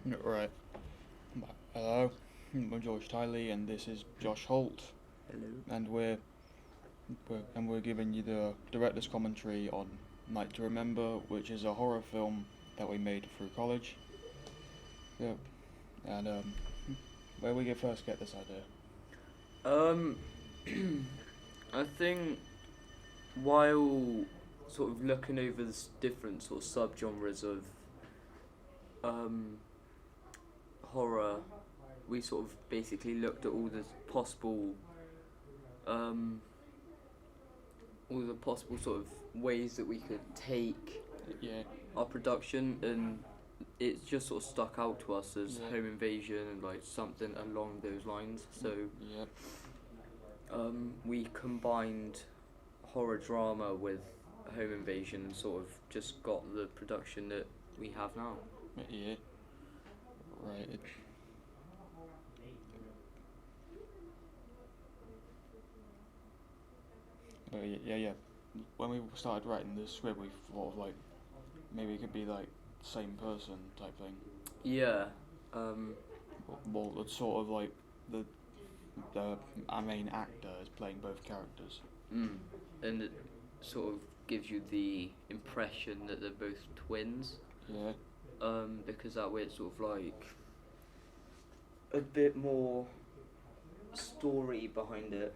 Right. Hello, I'm George Tiley, and this is Josh Holt, Hello. and we're giving you the director's commentary on Night to Remember, which is a horror film that we made through college. Yep. And where we first get this idea? Um, I think while sort of looking over the different sort of subgenres of um, horror, we sort of basically looked at um, all the possible sort of ways that we could take Yeah. our production, and it just sort of stuck out to us as Yeah. home invasion and like something along those lines. So Yeah. we combined horror drama with home invasion and sort of just got the production that we have now. Yeah. Right. Yeah. When we started writing the script, we thought of like maybe it could be like same person type thing. Yeah. Well, it's sort of like the our main actor is playing both characters. Mm. And it sort of gives you the impression that they're both twins. Yeah. Because that way it's sort of like a bit more story behind it.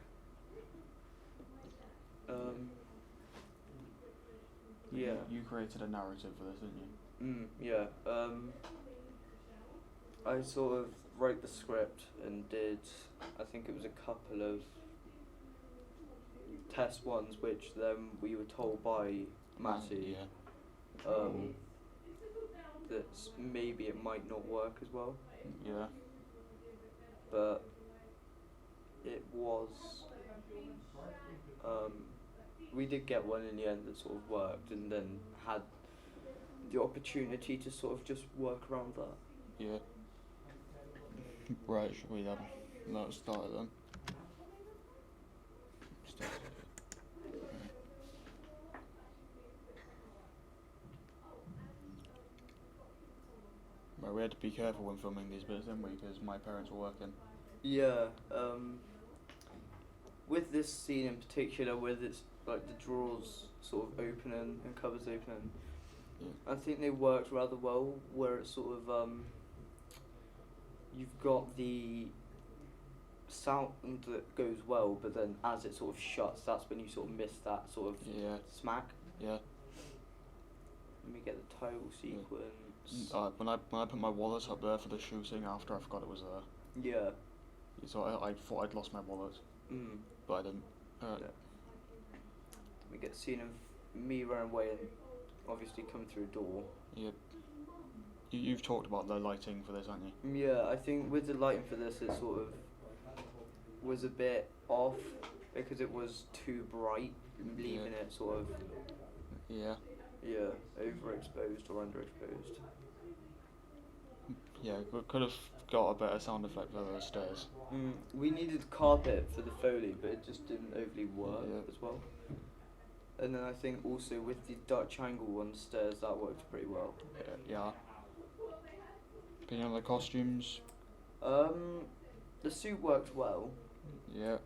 Yeah. You created a narrative for this, didn't you? Yeah. I sort of wrote the script and did, I think it was a couple of test ones, which then we were told by Matty Yeah. that maybe it might not work as well, Yeah. but it was. We did get one in the end that sort of worked, and then had the opportunity to sort of just work around that. Yeah. Right, should we let's start it then. Start it. Right, we had to be careful when filming these bits, didn't we? Because my parents were working. Yeah. With this scene in particular, with its like the drawers sort of opening and covers opening, Yeah. I think they worked rather well. Where it's sort of you've got the sound that goes well, but then as it sort of shuts, that's when you sort of miss that sort of Yeah. smack. Yeah. Let me get the title sequence. When I put my wallet up there for the shooting after I forgot it was there. Yeah. So I thought I'd lost my wallet, but I didn't. Yeah. We get a scene of me running away and obviously coming through a door. Yeah. You've talked about the lighting for this, haven't you? Yeah, I think with the lighting for this, it sort of was a bit off because it was too bright, leaving it sort of Yeah. overexposed or underexposed. Yeah, we could have got a better sound effect for the stairs. We needed carpet for the Foley, but it just didn't overly work as well. And then I think also with the Dutch angle on the stairs, that worked pretty well. Yeah. Opinion on the costumes? The suit worked well. Yeah.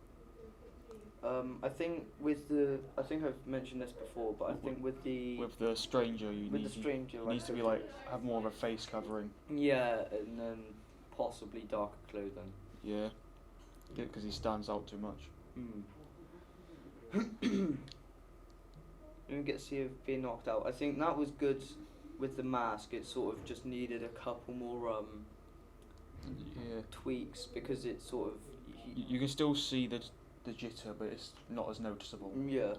I think I've mentioned this before, but I think with the stranger, needs to be like have more of a face covering. Yeah, and then possibly darker clothing. Yeah. Because he stands out too much. You get to see him being knocked out. I think that was good with the mask. It sort of just needed a couple more tweaks because it sort of. You can still see the jitter, but it's not as noticeable. Yeah.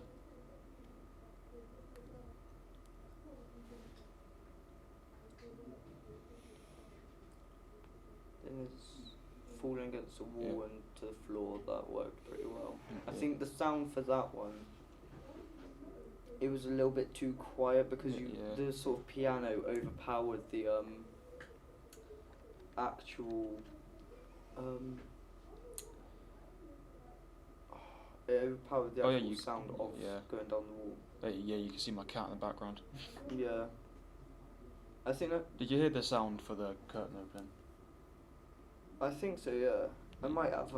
It's falling against the wall and to the floor. That worked pretty well. I think the sound for that one, it was a little bit too quiet because the sort of piano overpowered the actual it overpowered the actual sound of going down the wall. Yeah, you can see my cat in the background. Yeah. I think Did you hear the sound for the curtain opening? I think so. Yeah, I might have.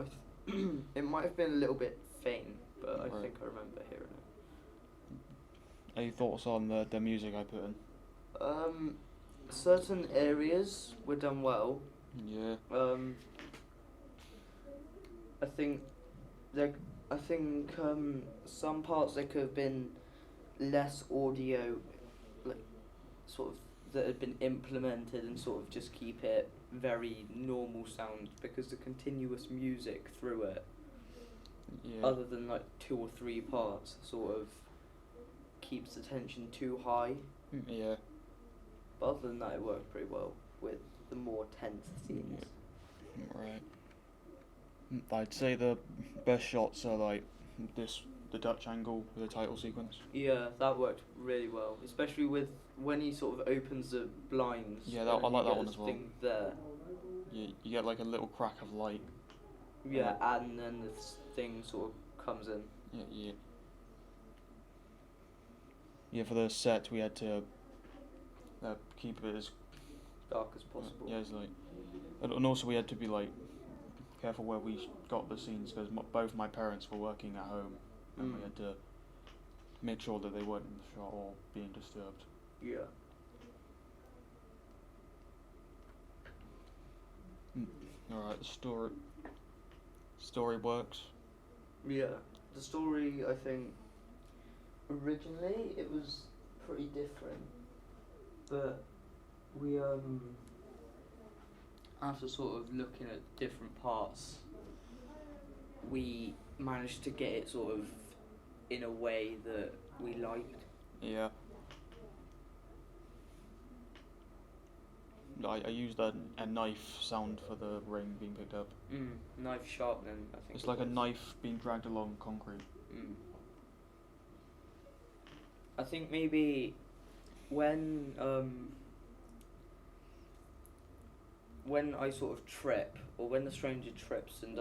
It might have been a little bit faint, but I Right. think I remember hearing it. Any thoughts on the music I put in? Certain areas were done well. Yeah. I think some parts there could have been less audio, like sort of that had been implemented and sort of just keep it very normal sound because the continuous music through it, Yeah. other than like 2 or 3 parts, sort of keeps the tension too high. Yeah. But other than that, it worked pretty well with the more tense scenes. Right. I'd say the best shots are like the Dutch angle with the title sequence. Yeah, that worked really well, especially with when he sort of opens the blinds. Yeah, and I then like you that get one this as well. thing there. You get like a little crack of light. Yeah, and then this thing sort of comes in. Yeah. Yeah, for the set we had to keep it as Dark as possible. Yeah, it's like, and also we had to be like careful where we got the scenes because both my parents were working at home, and we had to make sure that they weren't in the shot or being disturbed. Yeah. All right, the story works. Yeah. The story, I think, originally it was pretty different, but we after sort of looking at different parts, we managed to get it sort of in a way that we liked. Yeah. I used a knife sound for the ring being picked up. Knife sharpening, I think. It's like a knife being dragged along concrete. I think maybe when I sort of trip, or when the stranger trips, and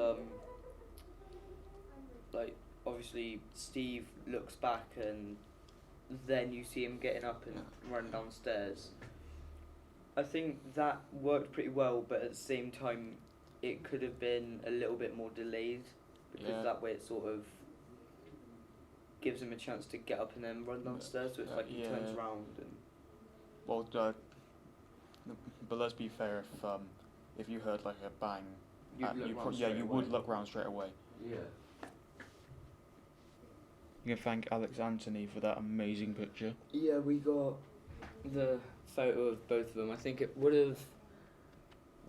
like obviously Steve looks back, and then you see him getting up and running downstairs. I think that worked pretty well, but at the same time, it could have been a little bit more delayed because that way it sort of gives him a chance to get up and then run downstairs. So it's like he turns around and. Well, but let's be fair. If you heard like a bang, you would look round straight away. Yeah. You can thank Alex Anthony for that amazing picture. Yeah, we got the photo of both of them. I think it would have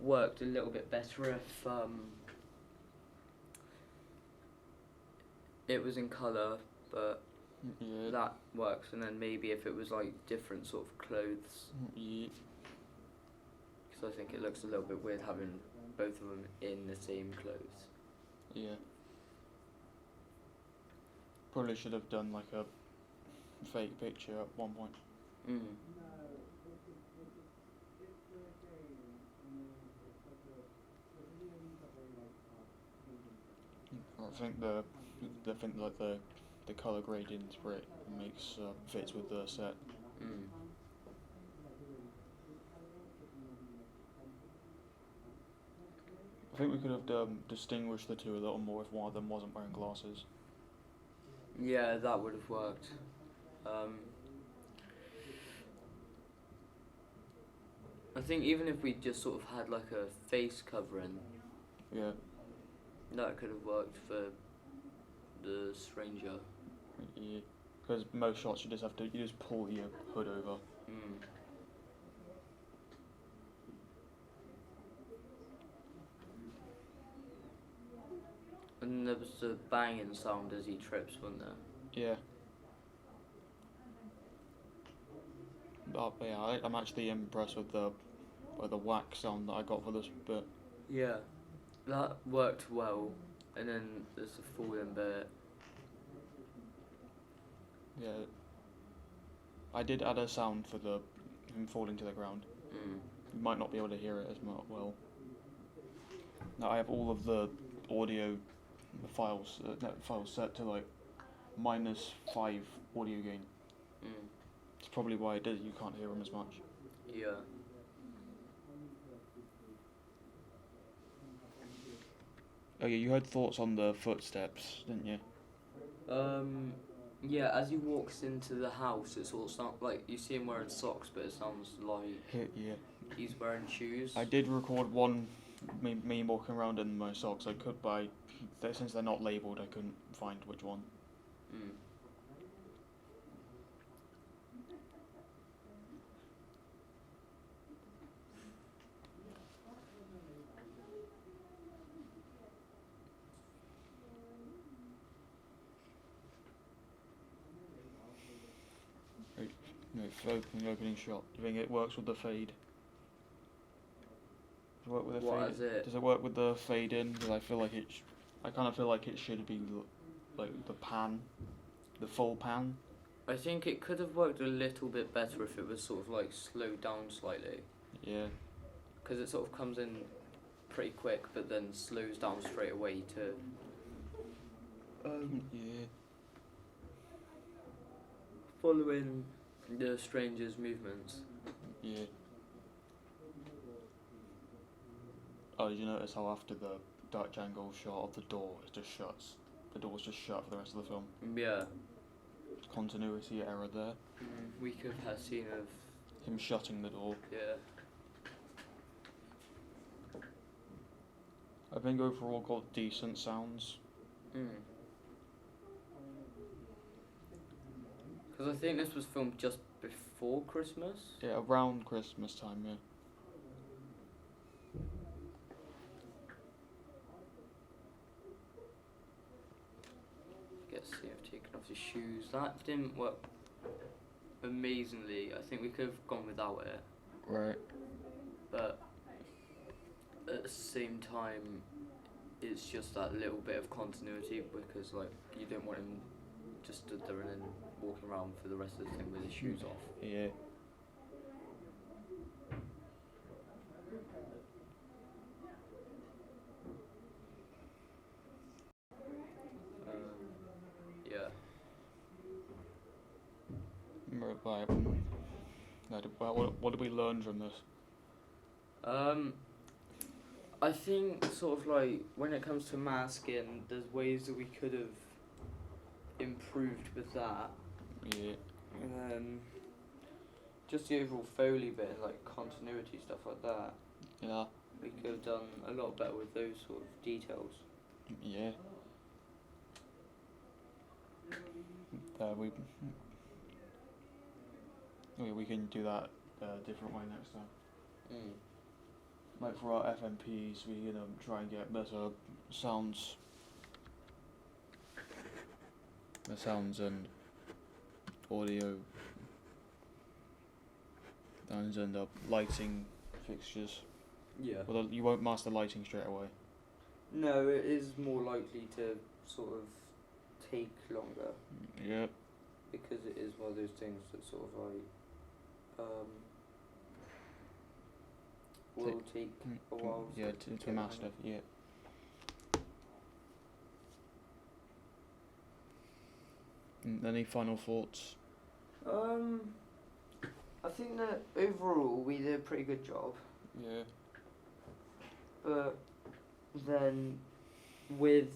worked a little bit better if it was in colour, but that works. And then maybe if it was like different sort of clothes. Yeah. Because I think it looks a little bit weird having both of them in the same clothes. Yeah. Probably should have done like a fake picture at one point. I think the colour gradient for it makes fits with the set. I think we could have distinguished the two a little more if one of them wasn't wearing glasses. Yeah, that would have worked. I think even if we just sort of had like a face covering, that could have worked for the stranger. Yeah, because most shots you just pull your hood over. And there was a banging sound as he trips, wasn't there? Yeah. But yeah, I'm actually impressed with the whack sound that I got for this bit. Yeah, that worked well. And then there's the falling bit. Yeah. I did add a sound for him falling to the ground. You might not be able to hear it as well. Now I have all of the audio files set to like -5 audio gain. It's probably why you can't hear them as much. Yeah. Oh yeah, you had thoughts on the footsteps, didn't you? Yeah, as he walks into the house, it sort of sounds like you see him wearing socks, but it sounds like Yeah. he's wearing shoes. I did record one me walking around in my socks. I could buy, since they're not labelled, I couldn't find which one. Mm. No, opening shot. Do you think it works with the fade? Does it work with the What fade? is it? Does it work with the fade in? Because I feel like I kind of feel like it should be like the pan, the full pan. I think it could have worked a little bit better if it was sort of like slowed down slightly. Yeah. Because it sort of comes in pretty quick, but then slows down straight away to. Yeah. Following the stranger's movements. Yeah. Oh, did you notice how after the Dutch angle shot of the door, it just shuts? The door's just shut for the rest of the film. Yeah. Continuity error there. We could have seen of. Him shutting the door. Yeah. I think overall got decent sounds. Because I think this was filmed just before Christmas. Yeah, around Christmas time, yeah. Get CF taken off his shoes. That didn't work amazingly. I think we could have gone without it. Right. But at the same time, it's just that little bit of continuity because like you don't want him just stood there and then walking around for the rest of the thing with his shoes off. Yeah. Yeah. Right. What did we learn from this? I think sort of like when it comes to masking, there's ways that we could have improved with that. Yeah. And then just the overall Foley bit, like continuity stuff like that. Yeah. We could have done a lot better with those sort of details. Yeah. We can do that a different way next time. Like for our FMPs, we can try and get better sounds. The sounds and audio. And lighting fixtures. Yeah. Well, you won't master lighting straight away. No, it is more likely to sort of take longer. Yep. Because it is one of those things that sort of like will take a while. Yeah, to master. Yeah. Any final thoughts? I think that overall we did a pretty good job. Yeah. But then with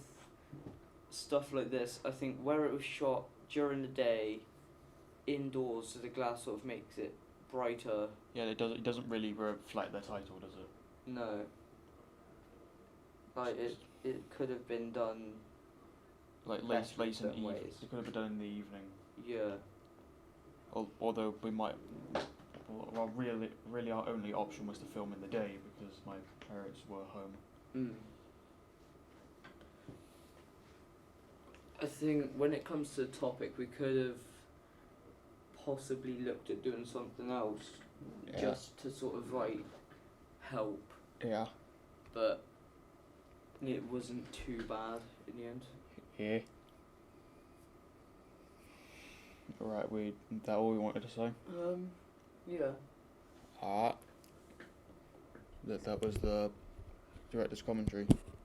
stuff like this, I think where it was shot during the day, indoors, so the glass sort of makes it brighter. Yeah, it doesn't really reflect the title, does it? No. Like it could have been done. Like late in the evening. It could have been done in the evening. Yeah. Although we might. Well, really, our only option was to film in the day because my parents were home. I think when it comes to the topic, we could have possibly looked at doing something else, just to sort of like help. Yeah. But it wasn't too bad in the end. Yeah. Right, that all we wanted to say? Yeah. That was the director's commentary.